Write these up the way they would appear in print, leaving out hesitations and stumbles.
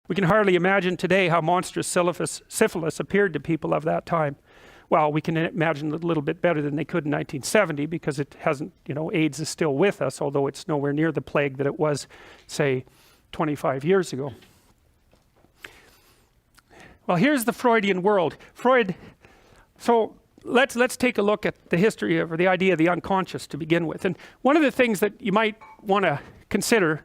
We can hardly imagine today how monstrous syphilis appeared to people of that time. Well, we can imagine it a little bit better than they could in 1970 because it hasn't, AIDS is still with us, although it's nowhere near the plague that it was, say, 25 years ago. Well, here's the Freudian world. So let's take a look at the history of, or the idea of the unconscious to begin with. And one of the things that you might want to consider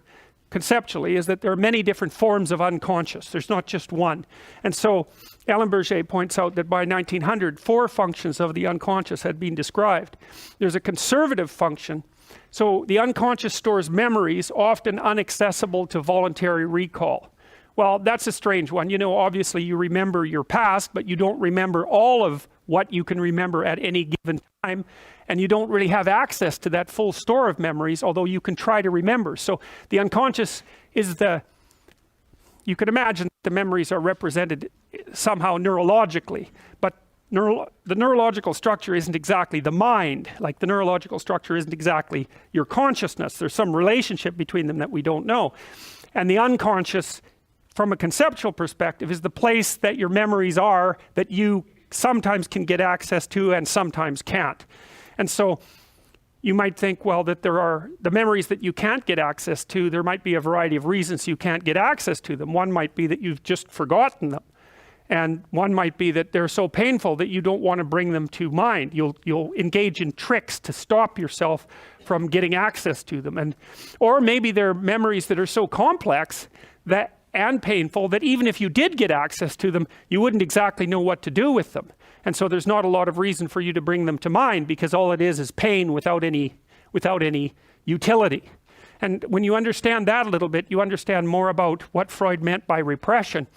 conceptually is that there are many different forms of unconscious. There's not just one. And so Alain Berger points out that by 1900, 4 functions of the unconscious had been described. There's a conservative function. So the unconscious stores memories often inaccessible to voluntary recall. Well, that's a strange one. Obviously you remember your past, but you don't remember all of what you can remember at any given time. And you don't really have access to that full store of memories, although you can try to remember. So the unconscious is you can imagine the memories are represented somehow neurologically, but the neurological structure isn't exactly the mind. Like the neurological structure isn't exactly your consciousness. There's some relationship between them that we don't know. And the unconscious, from a conceptual perspective, is the place that your memories are that you sometimes can get access to and sometimes can't. And so you might think, well, that there are the memories that you can't get access to. There might be a variety of reasons you can't get access to them. One might be that you've just forgotten them. And one might be that they're so painful that you don't want to bring them to mind. You'll engage in tricks to stop yourself from getting access to them. Or maybe they're memories that are so complex and painful that even if you did get access to them, you wouldn't exactly know what to do with them. And so there's not a lot of reason for you to bring them to mind because all it is pain without any utility. And when you understand that a little bit, you understand more about what Freud meant by repression.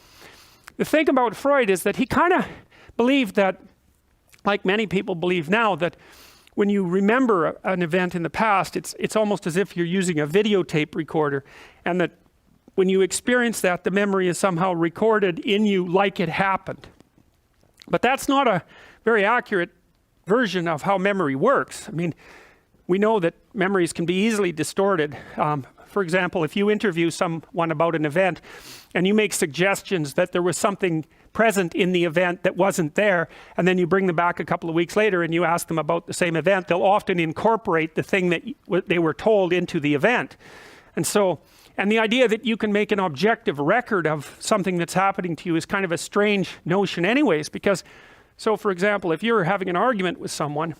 The thing about Freud is that he kind of believed that, like many people believe now, that when you remember an event in the past, it's almost as if you're using a videotape recorder, and that when you experience that, the memory is somehow recorded in you like it happened. But that's not a very accurate version of how memory works. I mean, we know that memories can be easily distorted. For example, if you interview someone about an event and you make suggestions that there was something present in the event that wasn't there, and then you bring them back a couple of weeks later and you ask them about the same event, they'll often incorporate the thing that they were told into the event. And the idea that you can make an objective record of something that's happening to you is kind of a strange notion anyways, because, so for example, if you're having an argument with someone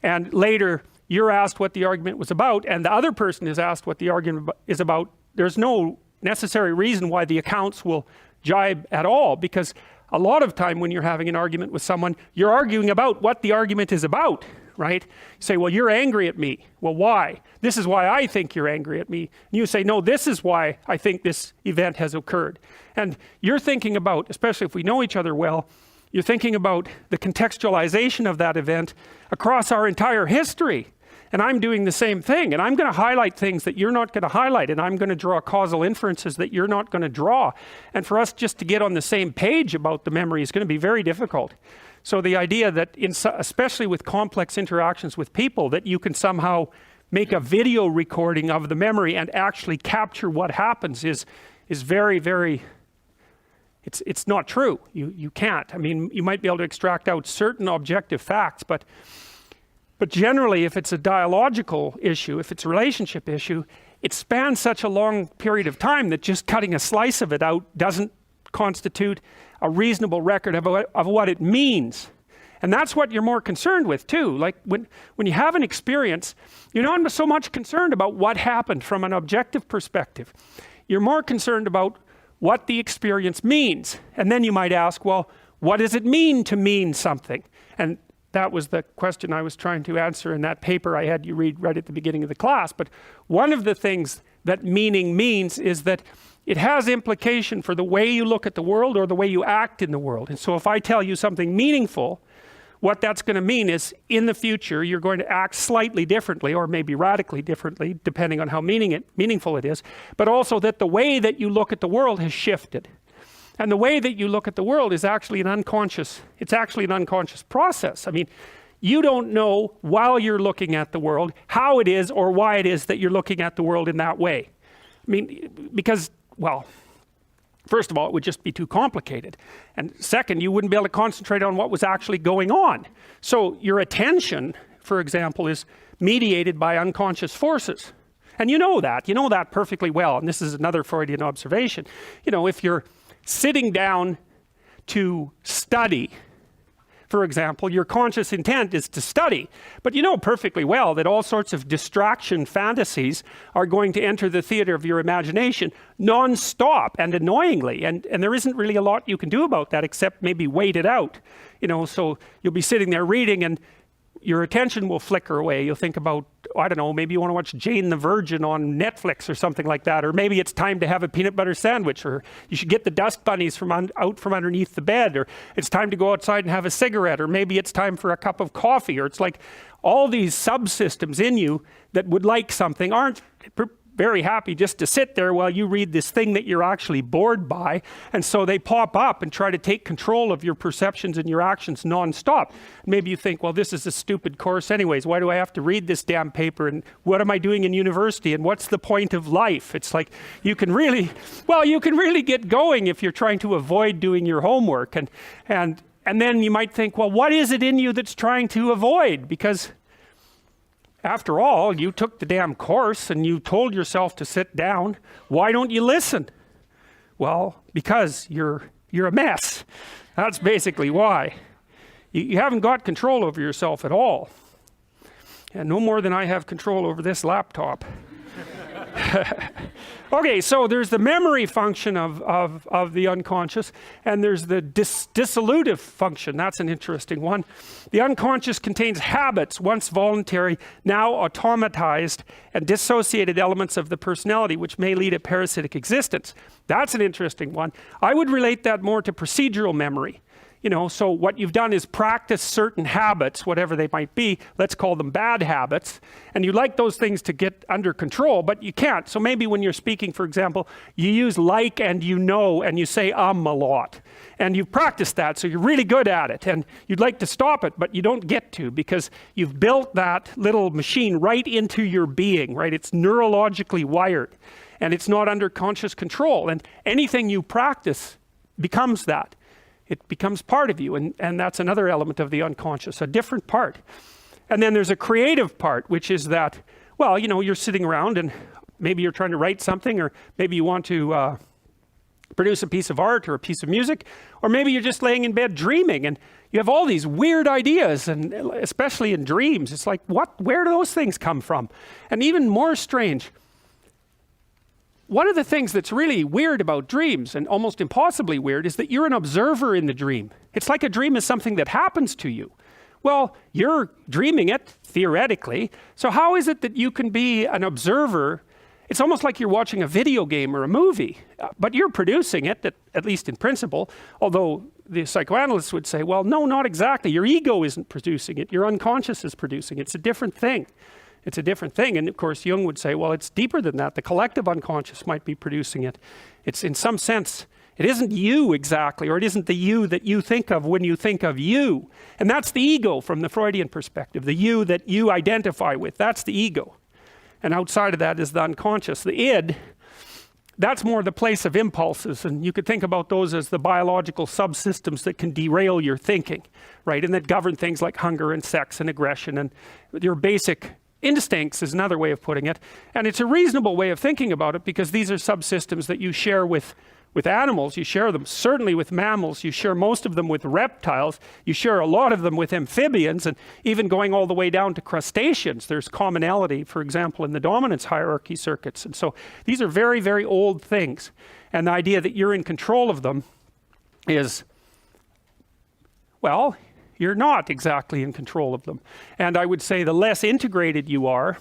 and later you're asked what the argument was about and the other person is asked what the argument is about, there's no necessary reason why the accounts will jibe at all, because a lot of time when you're having an argument with someone, you're arguing about what the argument is about. Right? You say, well, you're angry at me. Well, why? This is why I think you're angry at me. And you say, no, this is why I think this event has occurred. And you're thinking about, especially if we know each other well, you're thinking about the contextualization of that event across our entire history. And I'm doing the same thing. And I'm going to highlight things that you're not going to highlight. And I'm going to draw causal inferences that you're not going to draw. And for us just to get on the same page about the memory is going to be very difficult. So the idea that, especially with complex interactions with people, that you can somehow make a video recording of the memory and actually capture what happens is very, very, it's not true. You can't. I mean, you might be able to extract out certain objective facts, but generally, if it's a dialogical issue, if it's a relationship issue, it spans such a long period of time that just cutting a slice of it out doesn't constitute a reasonable record of what it means. And that's what you're more concerned with too. Like when you have an experience, you're not so much concerned about what happened from an objective perspective. You're more concerned about what the experience means. And then you might ask, well, what does it mean to mean something? And that was the question I was trying to answer in that paper I had you read right at the beginning of the class. But one of the things that meaning means is that it has implication for the way you look at the world or the way you act in the world. And so if I tell you something meaningful, what that's going to mean is in the future you're going to act slightly differently or maybe radically differently depending on how meaningful it is, but also that the way that you look at the world has shifted. And the way that you look at the world is actually an unconscious process. I mean, you don't know while you're looking at the world how it is or why it is that you're looking at the world in that way. I mean, because, well, First of all, it would just be too complicated. And second, you wouldn't be able to concentrate on what was actually going on. So your attention, for example, is mediated by unconscious forces. And you know that perfectly well. And this is another Freudian observation. You know, if you're sitting down to study, for example, your conscious intent is to study. But you know perfectly well that all sorts of distraction fantasies are going to enter the theater of your imagination non-stop and annoyingly. And there isn't really a lot you can do about that except maybe wait it out. You know, so you'll be sitting there reading and your attention will flicker away. You'll think about, I don't know, maybe you want to watch Jane the Virgin on Netflix or something like that. Or maybe it's time to have a peanut butter sandwich. Or you should get the dust bunnies out from underneath the bed. Or it's time to go outside and have a cigarette. Or maybe it's time for a cup of coffee. Or it's like all these subsystems in you that would like something aren't very happy just to sit there while you read this thing that you're actually bored by. And so they pop up and try to take control of your perceptions and your actions nonstop. Maybe you think, well, this is a stupid course anyways. Why do I have to read this damn paper? And what am I doing in university? And what's the point of life? It's like you can really get going if you're trying to avoid doing your homework. And then you might think, well, what is it in you that's trying to avoid? Because after all, you took the damn course and you told yourself to sit down. Why don't you listen? Well, because you're a mess. That's basically why. You haven't got control over yourself at all. And no more than I have control over this laptop. Okay, so there's the memory function of the unconscious, and there's the dissolutive function. That's an interesting one. The unconscious contains habits, once voluntary, now automatized, and dissociated elements of the personality, which may lead a parasitic existence. That's an interesting one. I would relate that more to procedural memory. You know, so what you've done is practice certain habits, whatever they might be. Let's call them bad habits. And you like those things to get under control, but you can't. So maybe when you're speaking, for example, you use like and you know, and you say a lot. And you've practiced that, so you're really good at it. And you'd like to stop it, but you don't get to because you've built that little machine right into your being, right? It's neurologically wired, and it's not under conscious control. And anything you practice becomes that. It becomes part of you, and that's another element of the unconscious, a different part. And then there's a creative part, which is that, well, you know, you're sitting around and maybe you're trying to write something, or maybe you want to produce a piece of art or a piece of music, or maybe you're just laying in bed dreaming and you have all these weird ideas, and especially in dreams, it's like, where do those things come from? And even more strange, one of the things that's really weird about dreams, and almost impossibly weird, is that you're an observer in the dream. It's like a dream is something that happens to you. Well, you're dreaming it, theoretically. So how is it that you can be an observer? It's almost like you're watching a video game or a movie, but you're producing it, at least in principle, although the psychoanalysts would say, well, no, not exactly. Your ego isn't producing it. Your unconscious is producing it. It's a different thing. It's a different thing. And of course, Jung would say, well, it's deeper than that. The collective unconscious might be producing it. It's in some sense, it isn't you exactly, or it isn't the you that you think of when you think of you. And that's the ego from the Freudian perspective, the you that you identify with. That's the ego. And outside of that is the unconscious. The id, that's more the place of impulses. And you could think about those as the biological subsystems that can derail your thinking, right? And that govern things like hunger and sex and aggression and your basic instincts is another way of putting it. And it's a reasonable way of thinking about it because these are subsystems that you share with animals. You share them certainly with mammals. You share most of them with reptiles. You share a lot of them with amphibians, and even going all the way down to crustaceans. There's commonality, for example, in the dominance hierarchy circuits. And so these are very, very old things. And the idea that you're in control of them is, well, you're not exactly in control of them. And I would say the less integrated you are,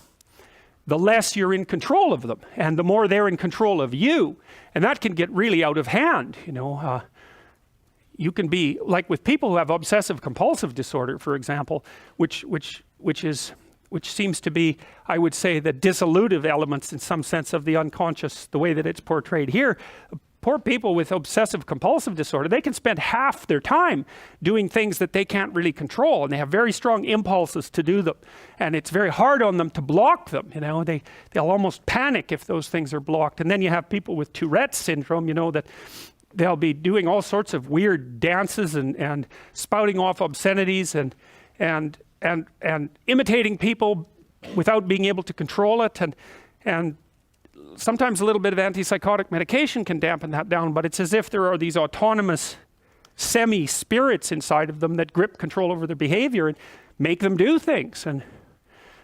the less you're in control of them, and the more they're in control of you. And that can get really out of hand. You know, you can be like with people who have obsessive compulsive disorder, for example, which seems to be, I would say, the dissolutive elements in some sense of the unconscious, the way that it's portrayed here. Poor people with obsessive compulsive disorder, they can spend half their time doing things that they can't really control, and they have very strong impulses to do them. And it's very hard on them to block them. You know, they'll almost panic if those things are blocked. And then you have people with Tourette's syndrome, you know, that they'll be doing all sorts of weird dances and spouting off obscenities and imitating people without being able to control it, and sometimes a little bit of antipsychotic medication can dampen that down, but it's as if there are these autonomous semi-spirits inside of them that grip control over their behavior and make them do things. And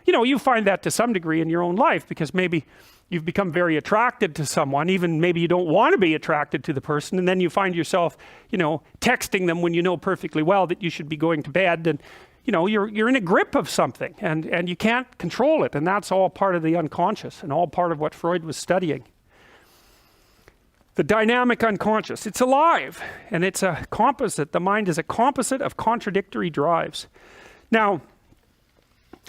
you know, you find that to some degree in your own life, because maybe you've become very attracted to someone, even maybe you don't want to be attracted to the person, and then you find yourself, you know, texting them when you know perfectly well that you should be going to bed, and you know, you're in a grip of something, and you can't control it, and that's all part of the unconscious and all part of what Freud was studying. The dynamic unconscious, it's alive, and it's a composite. The mind is a composite of contradictory drives. Now,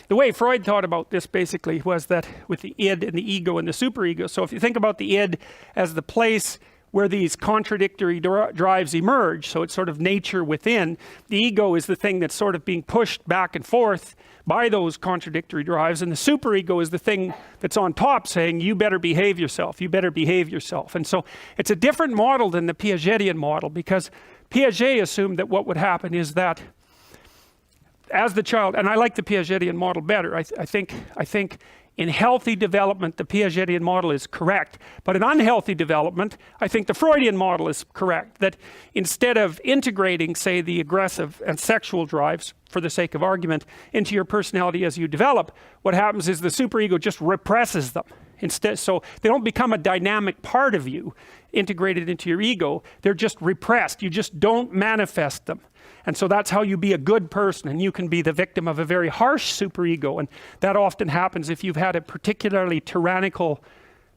the way Freud thought about this basically was that with the id and the ego and the superego. So if you think about the id as the place where these contradictory drives emerge, so it's sort of nature within, the ego is the thing that's sort of being pushed back and forth by those contradictory drives, and the superego is the thing that's on top saying, you better behave yourself, you better behave yourself. And so it's a different model than the Piagetian model, because Piaget assumed that what would happen is that as the child, and I like the Piagetian model better, I think in healthy development the Piagetian model is correct, but in unhealthy development I think the Freudian model is correct, that instead of integrating, say, the aggressive and sexual drives, for the sake of argument, into your personality as you develop, what happens is the superego just represses them instead. So they don't become a dynamic part of you integrated into your ego, they're just repressed, you just don't manifest them. And so that's how you be a good person, and you can be the victim of a very harsh superego, and that often happens if you've had a particularly tyrannical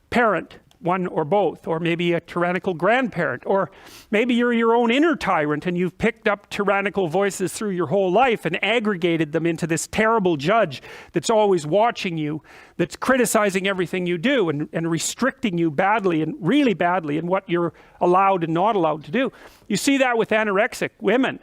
parent, one or both, or maybe a tyrannical grandparent, or maybe you're your own inner tyrant and you've picked up tyrannical voices through your whole life and aggregated them into this terrible judge that's always watching you, that's criticizing everything you do and restricting you badly and really badly in what you're allowed and not allowed to do. You see that with anorexic women.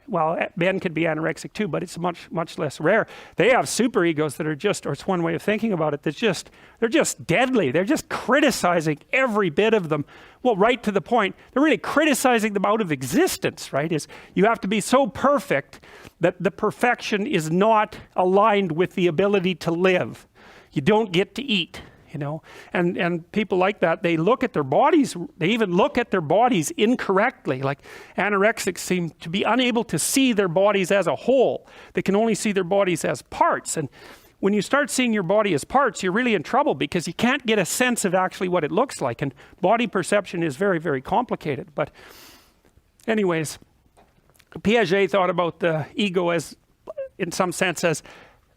Well, men can be anorexic too, but it's much less rare. They have superegos that are just, or it's one way of thinking about it, that's just, they're just deadly. They're just criticizing every bit of them. Well, right to the point, they're really criticizing them out of existence, right? Is you have to be so perfect that the perfection is not aligned with the ability to live. You don't get to eat. You know, and people like that, they look at their bodies, they even look at their bodies incorrectly. Like anorexics seem to be unable to see their bodies as a whole. They can only see their bodies as parts. And when you start seeing your body as parts, you're really in trouble, because you can't get a sense of actually what it looks like. And body perception is very, very complicated. But anyways, Piaget thought about the ego as, in some sense, as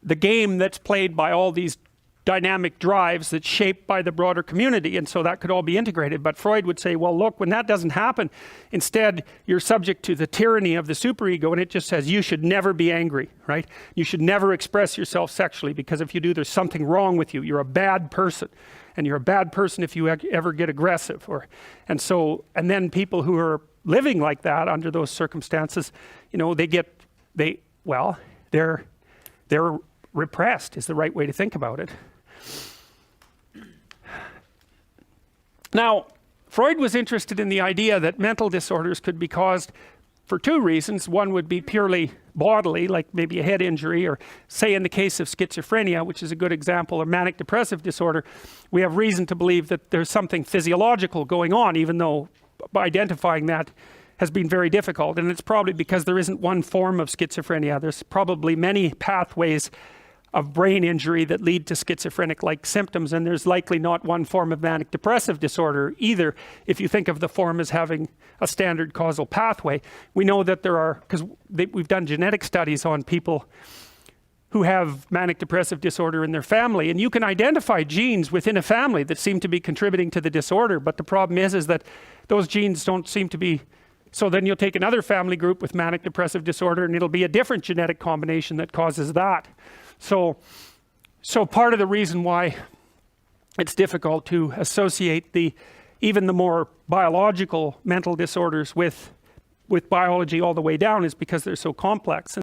the game that's played by all these dynamic drives that's shaped by the broader community, and so that could all be integrated. But Freud would say, well, look, when that doesn't happen, instead you're subject to the tyranny of the superego, and it just says you should never be angry, right? You should never express yourself sexually, because if you do, there's something wrong with you. You're a bad person, and you're a bad person if you ever get aggressive. And then people who are living like that under those circumstances, you know, they're repressed is the right way to think about it. Now, Freud was interested in the idea that mental disorders could be caused for two reasons. One would be purely bodily, like maybe a head injury, or say in the case of schizophrenia, which is a good example, of manic depressive disorder, we have reason to believe that there's something physiological going on, even though identifying that has been very difficult. And it's probably because there isn't one form of schizophrenia. There's probably many pathways of brain injury that lead to schizophrenic-like symptoms, and there's likely not one form of manic depressive disorder either, if you think of the form as having a standard causal pathway. We know that there are, because we've done genetic studies on people who have manic depressive disorder in their family, and you can identify genes within a family that seem to be contributing to the disorder, but the problem is that those genes don't seem to be. So then you'll take another family group with manic depressive disorder, and it'll be a different genetic combination that causes that. So part of the reason why it's difficult to associate even the more biological mental disorders with biology all the way down is because they're so complex.